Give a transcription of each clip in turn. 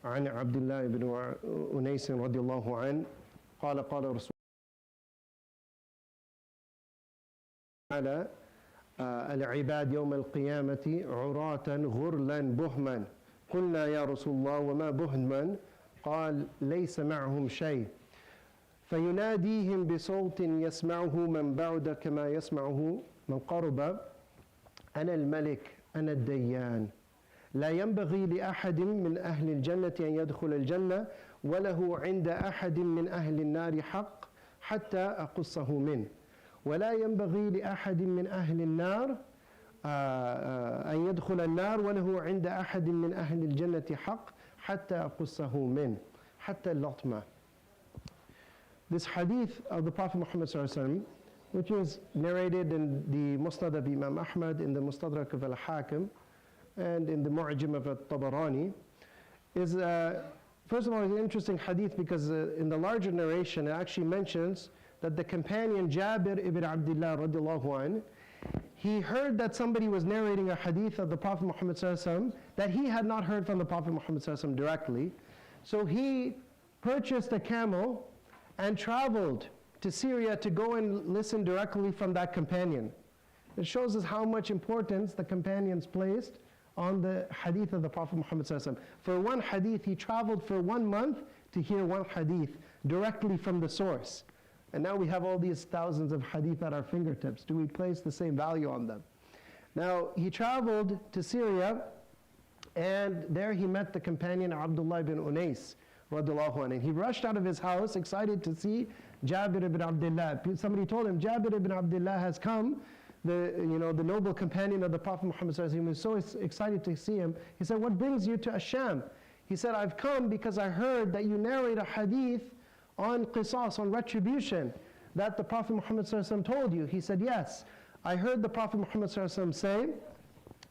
عن عبد الله بن أنيس رضي الله عنه قال قال رسول على العباد يوم القيامة عراة غرلا بهما قلنا يا رسول الله وما بهما قال ليس معهم شيء فيناديهم بصوت يسمعه من بعد كما يسمعه من قرب أنا الملك أنا الديان لا ينبغي لأحد من أهل الجنة أن يدخل الجنة وله عند أحد من أهل النار حق حتى أقصه منه ولا ينبغي لأحد من أهل النار أن يدخل النار وله عند أحد من أهل الجنة حق حتى أقصه منه حتى اللطمة. This hadith of the Prophet Muhammad ﷺ, which is narrated in the Musnad of Imam Ahmad, in the Mustadrak of Al-Hakim, and in the Mu'jam of Al-Tabarani, is, first of all, it's an interesting hadith because in the larger narration it actually mentions that the companion Jabir ibn Abdullah radiallahu anhu, he heard that somebody was narrating a hadith of the Prophet Muhammad ﷺ that he had not heard from the Prophet Muhammad ﷺ directly. So he purchased a camel and traveled to Syria to go and listen directly from that companion. It shows us how much importance the companions placed on the hadith of the Prophet Muhammad ﷺ. For one hadith, he traveled for 1 month to hear one hadith directly from the source. And now we have all these thousands of hadith at our fingertips. Do we place the same value on them? Now, he traveled to Syria, and there he met the companion Abdullah ibn Unais, radiallahu anhu. And he rushed out of his house, excited to see Jabir ibn Abdullah. Somebody told him, Jabir ibn Abdullah has come, the noble companion of the Prophet Muhammad ﷺ. He was so excited to see him. He said, what brings you to Asham? He said, I've come because I heard that you narrate a hadith on qisas, on retribution, that the Prophet Muhammad ﷺ told you. He said, yes, I heard the Prophet Muhammad ﷺ say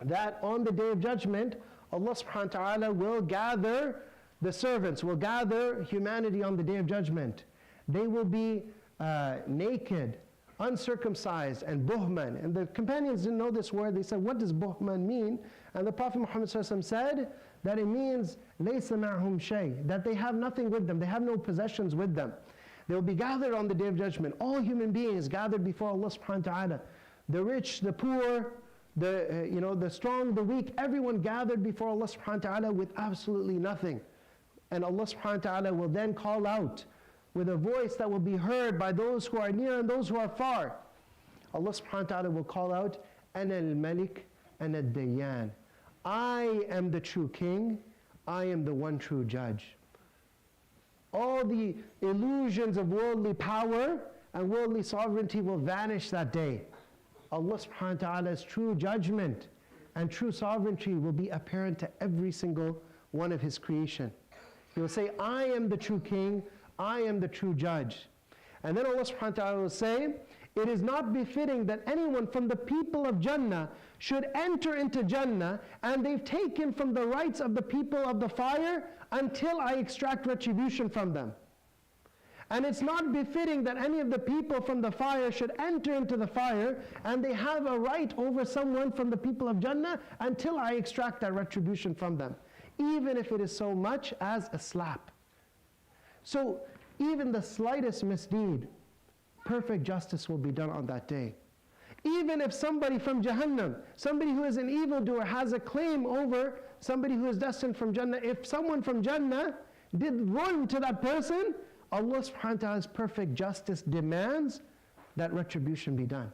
that on the Day of Judgment, Allah subhanahu wa ta'ala will gather the servants, will gather humanity on the Day of Judgment. They will be naked, uncircumcised, and buhman. And the companions didn't know this word. They said, what does buhman mean? And the Prophet Muhammad ﷺ said that it means laysa ma'hum shay, that they have nothing with them, they have no possessions with them. They will be gathered on the Day of Judgment. All human beings gathered before Allah subhanahu wa ta'ala. The rich, the poor, the strong, the weak, everyone gathered before Allah subhanahu wa ta'ala with absolutely nothing. And Allah subhanahu wa ta'ala will then call out with a voice that will be heard by those who are near and those who are far. Allah subhanahu wa ta'ala will call out, Ana al-Malik, Ana al-Dayyan. I am the true king, I am the one true judge. All the illusions of worldly power and worldly sovereignty will vanish that day. Allah subhanahu wa ta'ala's true judgment and true sovereignty will be apparent to every single one of His creation. He will say, I am the true king, I am the true judge. And then Allah subhanahu wa ta'ala will say, it is not befitting that anyone from the people of Jannah should enter into Jannah and they've taken from the rights of the people of the fire until I extract retribution from them. And it's not befitting that any of the people from the fire should enter into the fire and they have a right over someone from the people of Jannah until I extract that retribution from them, even if it is so much as a slap. So even the slightest misdeed, perfect justice will be done on that day. Even if somebody from Jahannam, somebody who is an evildoer, has a claim over somebody who is destined from Jannah, if someone from Jannah did wrong to that person, Allah subhanahu wa ta'ala's perfect justice demands that retribution be done.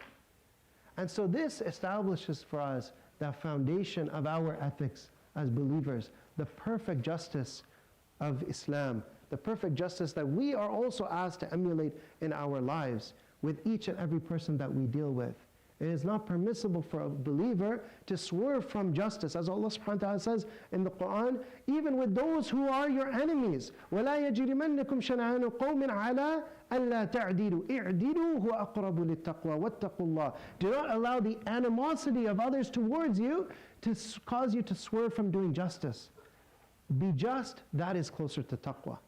And so this establishes for us the foundation of our ethics as believers, the perfect justice of Islam, the perfect justice that we are also asked to emulate in our lives with each and every person that we deal with. It is not permissible for a believer to swerve from justice. As Allah subhanahu wa ta'ala says in the Quran, even with those who are your enemies. وَلَا يَجْرِمَنَّكُمْ شَنَآنُ قَوْمٍ عَلَىٰ أَلَّا تَعْدِلُوا إِعْدِلُوا هُوَ أَقْرَبُ لِلتَّقْوَى وَاتَّقُوا اللَّهِ. Do not allow the animosity of others towards you to cause you to swerve from doing justice. Be just, that is closer to taqwa.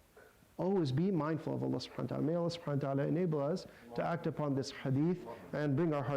Always be mindful of Allah subhanahu wa ta'ala. May Allah subhanahu wa ta'ala enable us to act upon this hadith and bring our hearts